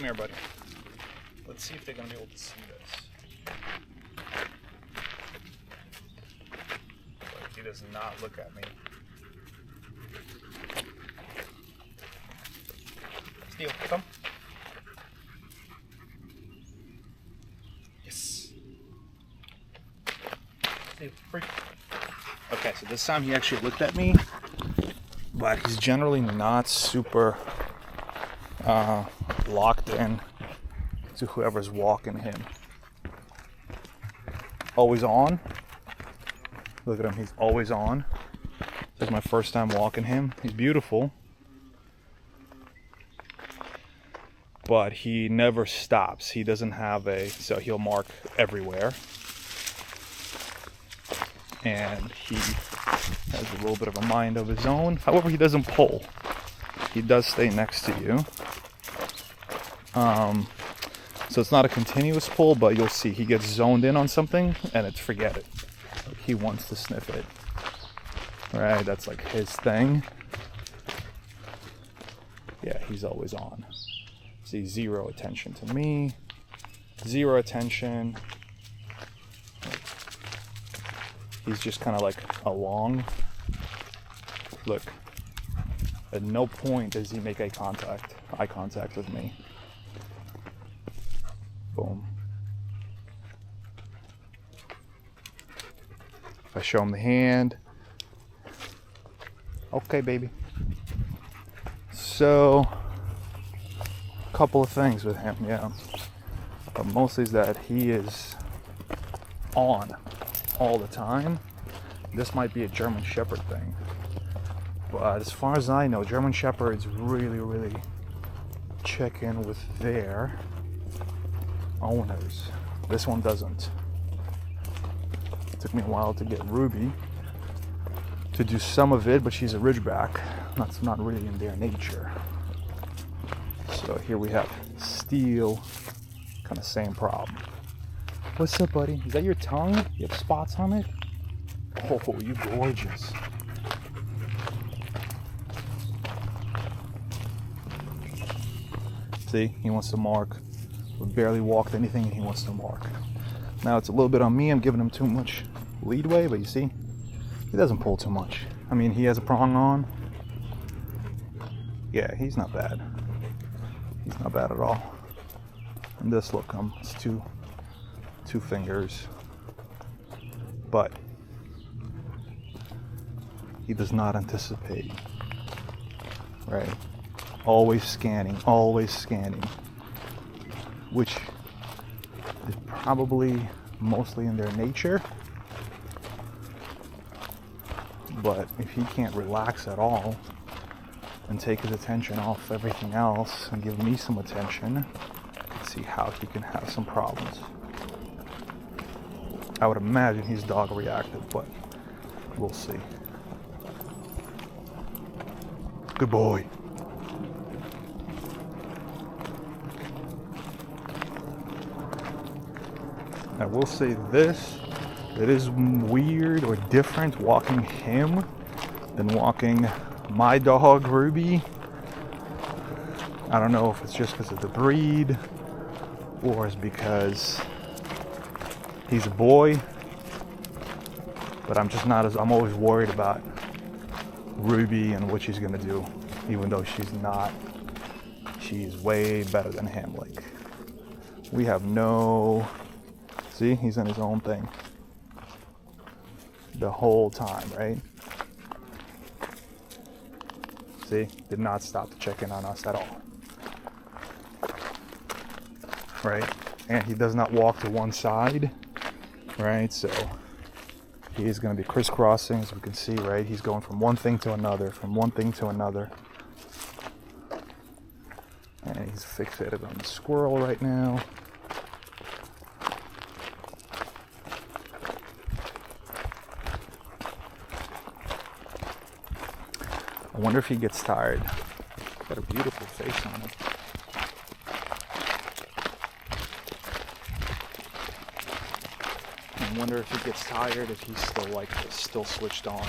Come here, buddy. Let's see if they're going to be able to see this. He does not look at me. Steal, come. Yes. Steal, free. Okay, so this time he actually looked at me, but he's generally not super locked in to whoever's walking him. Always on. Look at him, he's always on. This is my first time walking him. He's beautiful, but he never stops. He doesn't have so he'll mark everywhere. And he has a little bit of a mind of his own. However, he doesn't pull. He does stay next to you. So it's not a continuous pull, but you'll see he gets zoned in on something and it's forget it. He wants to sniff it. Right, that's like his thing. Yeah, he's always on. See, zero attention to me. Zero attention. He's just kind of like along. Look, at no point does he make eye contact with me. Boom. If I show him the hand, okay, baby. So, a couple of things with him, yeah. But mostly is that he is on all the time. This might be a German Shepherd thing, but as far as I know, German Shepherds really check in with their owners. This one doesn't. It took me a while to get Ruby to do some of it, but she's a Ridgeback. That's not really in their nature. So here we have Steel, kind of same problem. What's up, buddy? Is that your tongue? You have spots on it? Oh, you gorgeous. See, he wants to mark. We barely walked anything and he wants to mark. Now it's a little bit on me. I'm giving him too much leadway, but you see, he doesn't pull too much. I mean, he has a prong on. Yeah, he's not bad. He's not bad at all. And this, look, it's two fingers, but he does not anticipate, right? Always scanning, which is probably mostly in their nature, but if he can't relax at all and take his attention off everything else and give me some attention, let's see how he can have some problems. I would imagine he's dog reactive, but we'll see. Good boy. I will say this, it is weird or different walking him than walking my dog Ruby. I don't know if it's just because of the breed or it's because he's a boy, but I'm always worried about Ruby and what she's gonna do, even though she's not. She's way better than him. Like, we have no, see, he's in his own thing the whole time, right? See, did not stop to check in on us at all, right? And he does not walk to one side, right? So he is going to be crisscrossing, as we can see, right? He's going from one thing to another, and he's fixated on the squirrel right now. I wonder if he gets tired. Got a beautiful face on him. I wonder if he gets tired, if he's still like this, still switched on.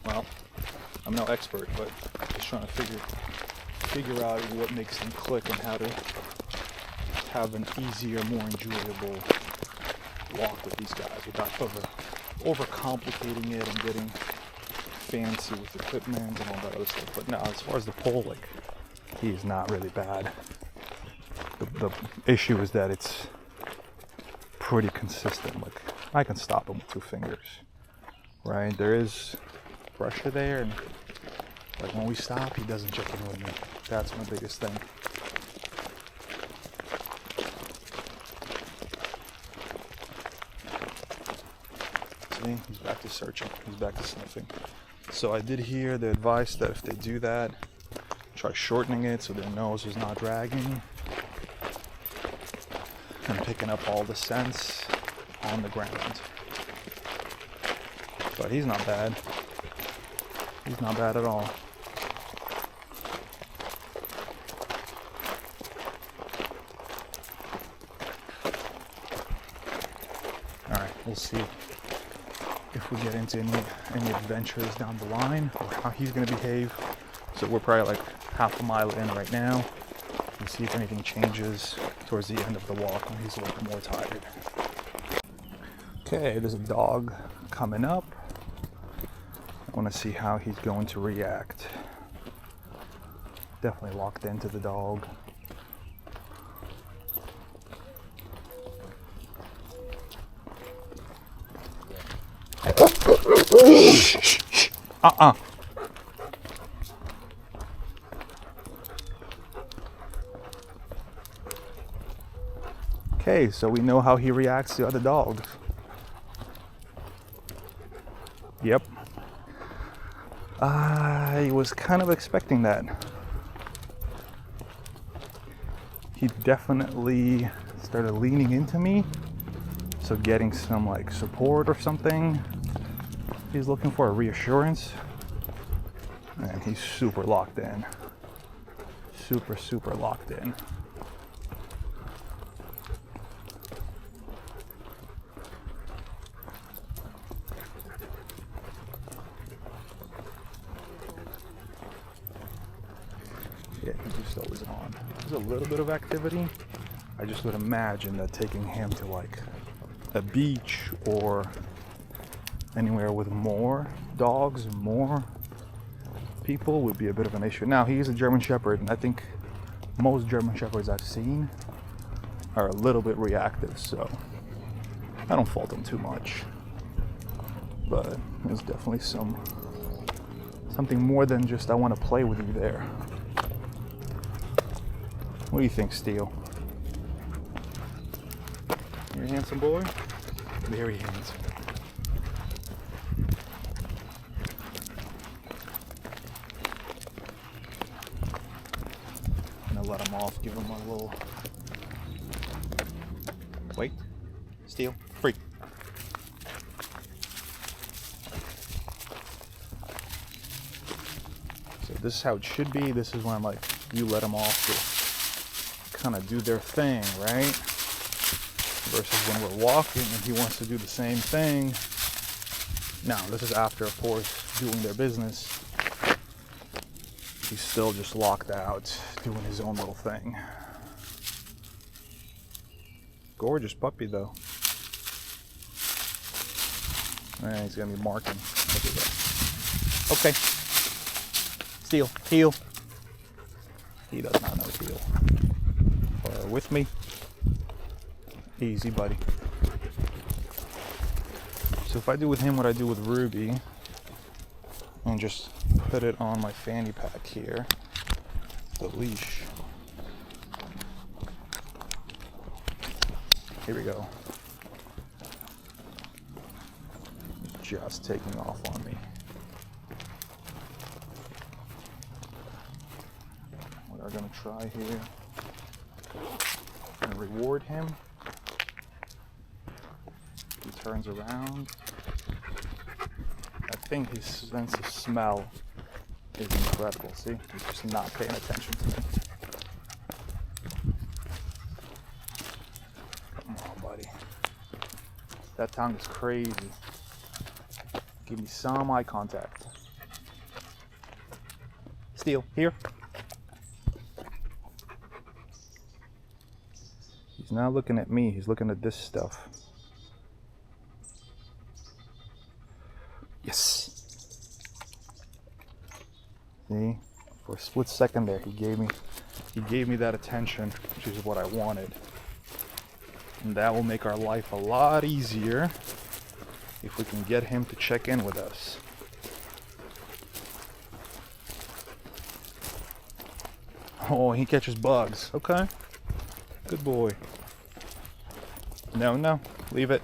Well, I'm no expert, but just trying to figure out what makes them click and how to have an easier, more enjoyable walk with these guys without overcomplicating it and getting fancy with equipment and all that other stuff. But no, as far as the pole, like, he's not really bad. The issue is that it's pretty consistent. Like, I can stop him with 2 fingers, right? There is pressure there, and like when we stop, he doesn't check in with me. That's my biggest thing. See, he's back to searching. He's back to sniffing. So I did hear the advice that if they do that, try shortening it so their nose is not dragging and picking up all the scents on the ground. But he's not bad. He's not bad at all. Alright, we'll see if we get into any adventures down the line or how he's going to behave. So we're probably like half a mile in right now. We'll see if anything changes towards the end of the walk when he's a little more tired. Okay, there's a dog coming up. I want to see how he's going to react. Definitely locked into the dog. Okay, so we know how he reacts to other dogs. Yep. I was kind of expecting that. He definitely started leaning into me, so getting some like support or something. He's looking for a reassurance, and he's super locked in. Super locked in. Yeah, he's just always on. There's a little bit of activity. I just would imagine that taking him to like a beach or anywhere with more dogs and more people would be a bit of an issue. Now, he is a German Shepherd, and I think most German Shepherds I've seen are a little bit reactive, so I don't fault him too much. But there's definitely something more than just I want to play with you there. What do you think, Steele? You're a handsome boy? Very handsome. I'm gonna let him off, give him a little... Wait. Steele, free. So this is how it should be. This is when, like, you let them off to kind of do their thing, right? Versus when we're walking and he wants to do the same thing. Now, this is after, of course, doing their business. He's still just locked out, doing his own little thing. Gorgeous puppy, though. And he's gonna be marking. Look at that. Okay. Steele, heel. He does not know heel. With me. Easy, buddy. So if I do with him what I do with Ruby, and just put it on my fanny pack here, the leash. Here we go. Just taking off on me. What I'm gonna try here. I'm gonna reward him. He turns around. I think his sense of smell is incredible. See, he's just not paying attention to me. Come on, buddy. That tongue is crazy. Give me some eye contact. Steal, here. He's not looking at me, he's looking at this stuff. Yes. See? For a split second there, he gave me that attention, which is what I wanted. And that will make our life a lot easier if we can get him to check in with us. Oh, he catches bugs. Okay. Good boy. No, leave it.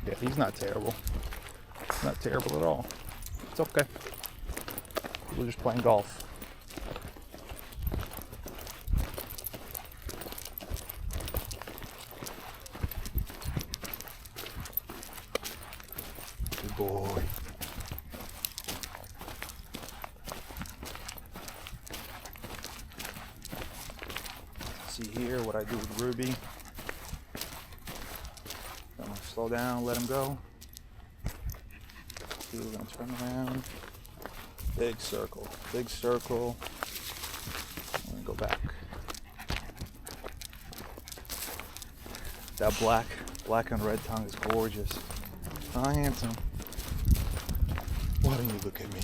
Yeah, he's not terrible. Not terrible at all. It's okay. We're just playing golf. Good boy. See here what I do with Ruby. I'm gonna slow down, let him go. See, we're gonna turn around. Big circle, big circle. I'm gonna go back. That black and red tongue is gorgeous. Hi, handsome. Why don't you look at me?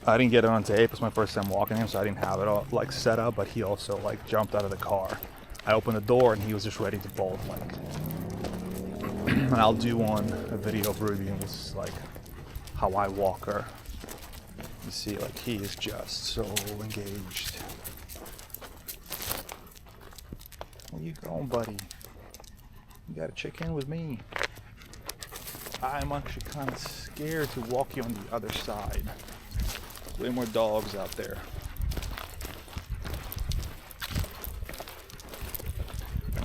I didn't get it on tape. It was my first time walking him, so I didn't have it all like set up, but he also like jumped out of the car. I opened the door and he was just ready to bolt, like. And I'll do on a video of Ruby and this is like how I walk her. You see, like, he is just so engaged. Where you going, buddy? You gotta check in with me. I'm actually kind of scared to walk you on the other side. Way more dogs out there.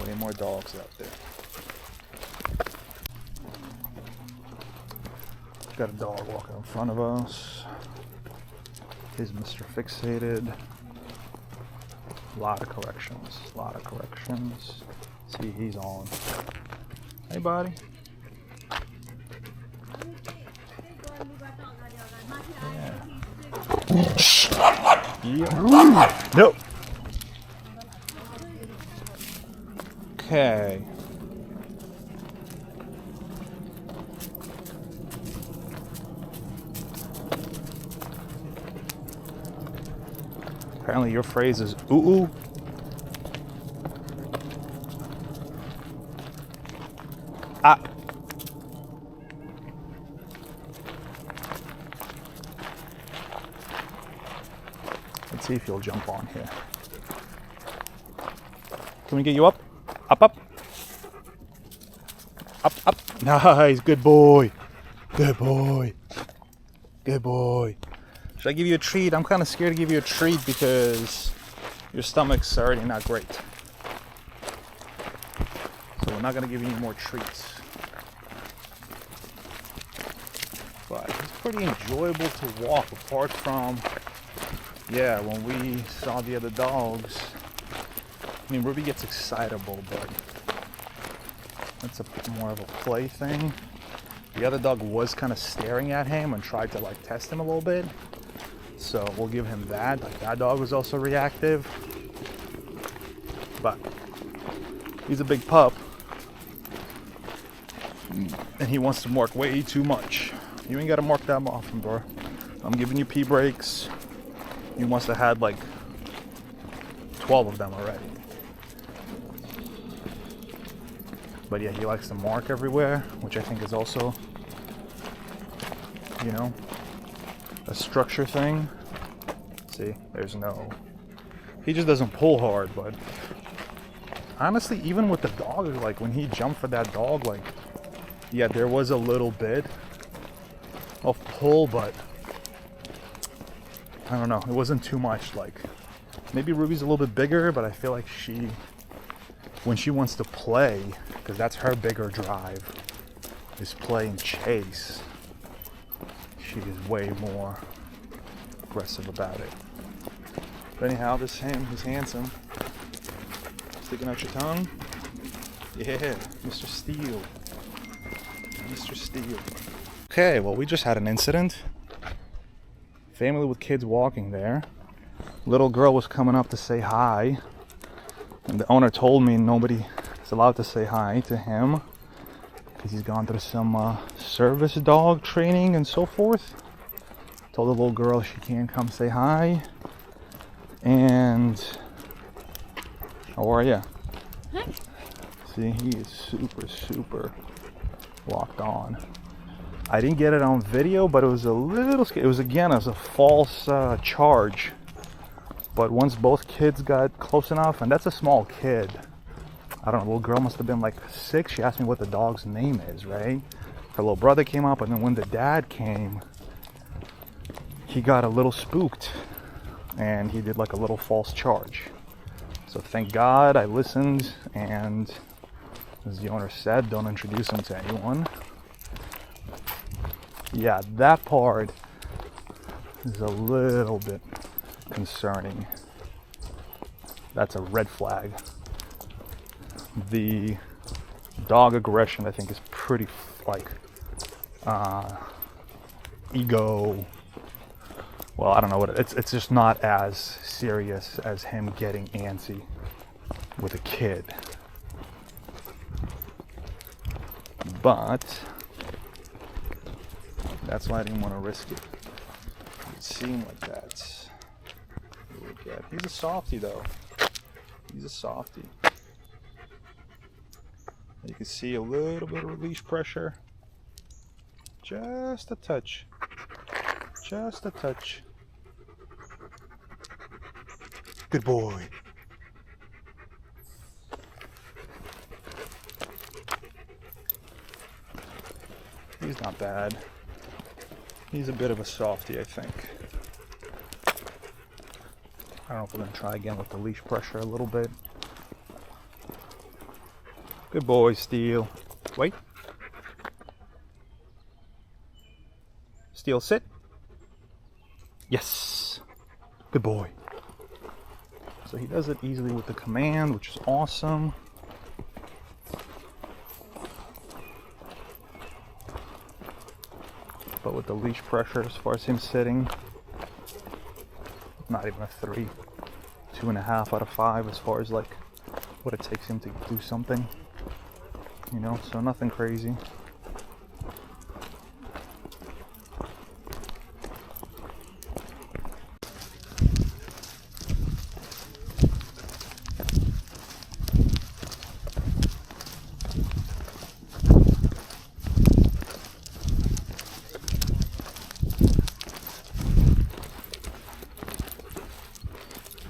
Way more dogs out there. Got a dog walking in front of us. Here's Mr. Fixated. A lot of corrections. A lot of corrections. See, he's on. Hey, buddy. Yeah. Nope. Okay. Apparently your phrase is ooh. Ah. Let's see if you'll jump on here. Can we get you up? Up. Up. Nice. Good boy. Good boy. Good boy. Should I give you a treat? I'm kind of scared to give you a treat because your stomach's already not great. So we're not going to give you any more treats. But it's pretty enjoyable to walk apart from, yeah, when we saw the other dogs. I mean, Ruby gets excitable, but that's more of a play thing. The other dog was kind of staring at him and tried to like test him a little bit. So we'll give him that. Like, that dog was also reactive. But he's a big pup. And he wants to mark way too much. You ain't got to mark that often, bro. I'm giving you pee breaks. You must have had like 12 of them already. But yeah, he likes to mark everywhere, which I think is also, you know, a structure thing. See, there's no, he just doesn't pull hard. But honestly, even with the dog, like when he jumped for that dog, like, yeah, there was a little bit of pull, but I don't know, it wasn't too much. Like, maybe Ruby's a little bit bigger, but I feel like she, when she wants to play, because that's her bigger drive, is play and chase. she is way more aggressive about it. But anyhow, this him, he's handsome. Sticking out your tongue? Yeah, Mr. Steele. Mr. Steele. Okay, well, we just had an incident. Family with kids walking there. Little girl was coming up to say hi. And the owner told me nobody is allowed to say hi to him because he's gone through some service dog training and so forth. Told the little girl she can't come say hi. And how are you? Hi. See, he is super locked on. I didn't get it on video, but it was a little scary. It was a false charge. But once both kids got close enough, and that's a small kid. I don't know, the little girl must have been like 6. She asked me what the dog's name is, right? Her little brother came up, and then when the dad came, he got a little spooked. And he did like a little false charge. So thank God I listened, and as the owner said, don't introduce him to anyone. Yeah, that part is a little bit concerning. That's a red flag. The dog aggression, I think, is pretty like ego. Well, I don't know what it's just not as serious as him getting antsy with a kid. But that's why I didn't want to risk it. It seemed like that. He's a softie though. He's a softie. You can see a little bit of leash pressure. Just a touch. Just a touch. Good boy. He's not bad. He's a bit of a softie, I think. I don't know if we're going to try again with the leash pressure a little bit. Good boy, Steele. Wait. Steele, sit. Yes. Good boy. So he does it easily with the command, which is awesome. But with the leash pressure, as far as him sitting, not even a 3, 2.5 out of 5 as far as like what it takes him to do something, you know, so nothing crazy.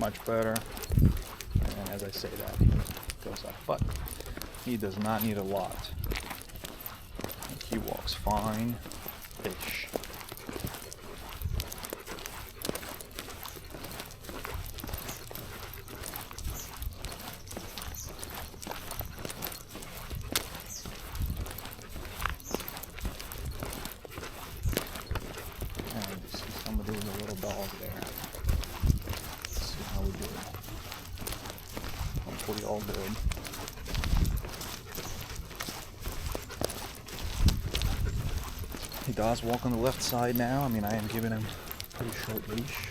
Much better, and as I say that, he goes up, but he does not need a lot. He walks fine-ish. And you see somebody with a little dog there. How we do it. Hopefully all good. He does walk on the left side now. I mean, I am giving him a pretty short leash.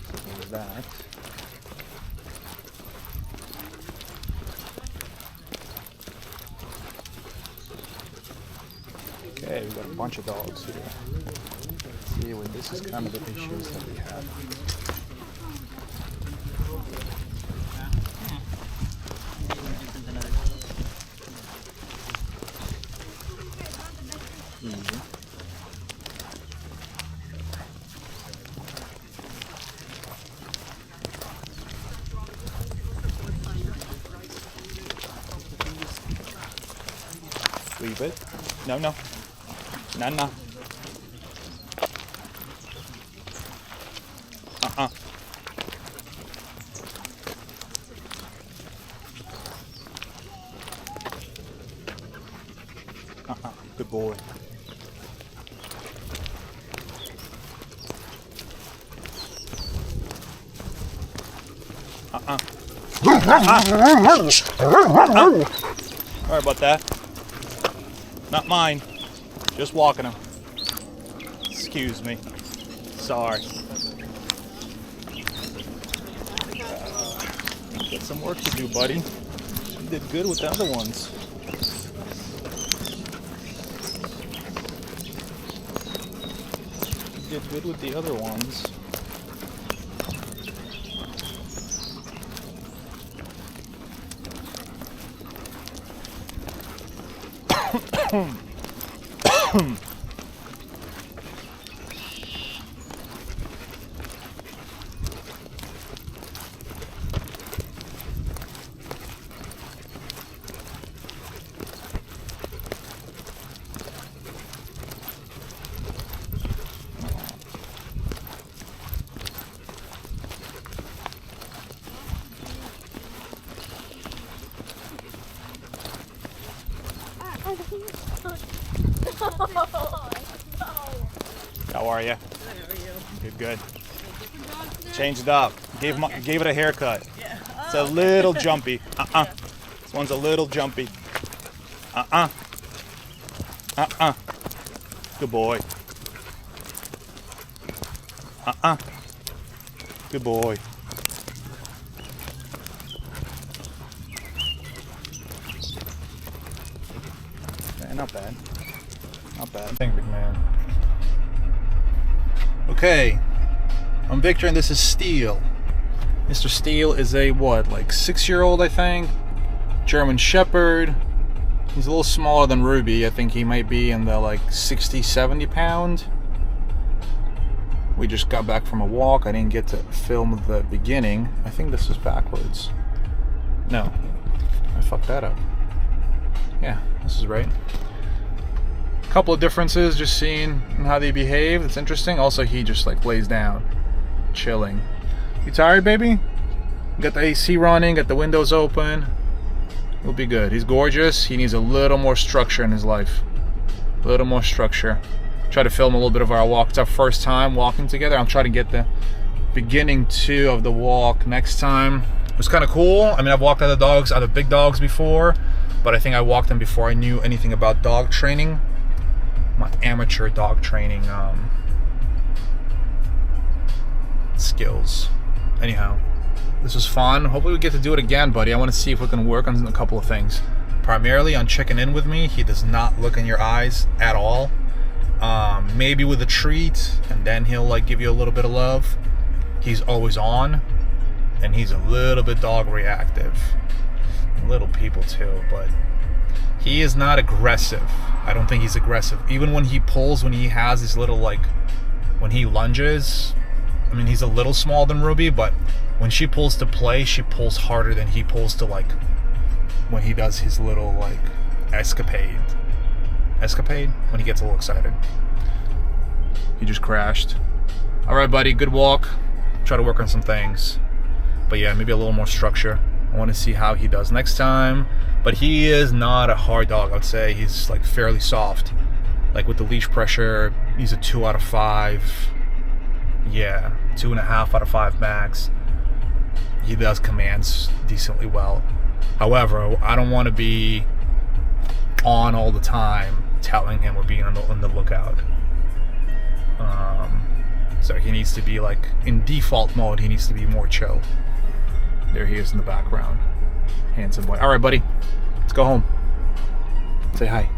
So there's that. Okay, we've got a bunch of dogs here. See, well, this is kind of the issues that we have. Easy. Leave it. No, no. No, no. Uh-uh. Uh-uh. Good boy. Sorry about that. Not mine. Just walking him. Excuse me. Sorry. Got some work to do, buddy. You did good with the other ones. You did good with the other ones. How are you? Good, good. Changed it up. Gave it a haircut. It's a little jumpy. This one's a little jumpy. Good boy. Good boy. Not bad. Not bad. Thank you, big man. Okay. I'm Victor and this is Steele. Mr. Steele is a what, like 6-year-old, I think? German Shepard. He's a little smaller than Ruby. I think he might be in the like 60-70 pound. We just got back from a walk. I didn't get to film the beginning. I think this is backwards. No. I fucked that up. Yeah, this is right. Couple of differences, just seeing how they behave. It's interesting. Also, he just like lays down, chilling. You tired, baby? Got the AC running, got the windows open. He'll be good. He's gorgeous. He needs a little more structure in his life. A little more structure. Try to film a little bit of our walk. It's our first time walking together. I'll try to get the beginning too of the walk next time. It was kind of cool. I mean, I've walked other big dogs before, but I think I walked them before I knew anything about dog training. My amateur dog training skills. Anyhow, this was fun. Hopefully we get to do it again, buddy. I want to see if we can work on a couple of things. Primarily on checking in with me. He does not look in your eyes at all. Maybe with a treat, and then he'll like give you a little bit of love. He's always on, and he's a little bit dog reactive. Little people too, but he is not aggressive. I don't think he's aggressive. Even when he pulls, when he has his little like, when he lunges, I mean, he's a little smaller than Ruby, but when she pulls to play, she pulls harder than he pulls to like, when he does his little like escapade. Escapade? When he gets a little excited. He just crashed. All right, buddy, good walk. Try to work on some things. But yeah, maybe a little more structure. I want to see how he does next time. But he is not a hard dog. I would say he's like fairly soft. Like with the leash pressure, he's a 2 out of 5. Yeah, 2.5 out of 5 max. He does commands decently well. However, I don't want to be on all the time telling him we're being on the lookout. So he needs to be like, in default mode, he needs to be more chill. There he is in the background. Handsome boy. All right, buddy. Let's go home. Say hi.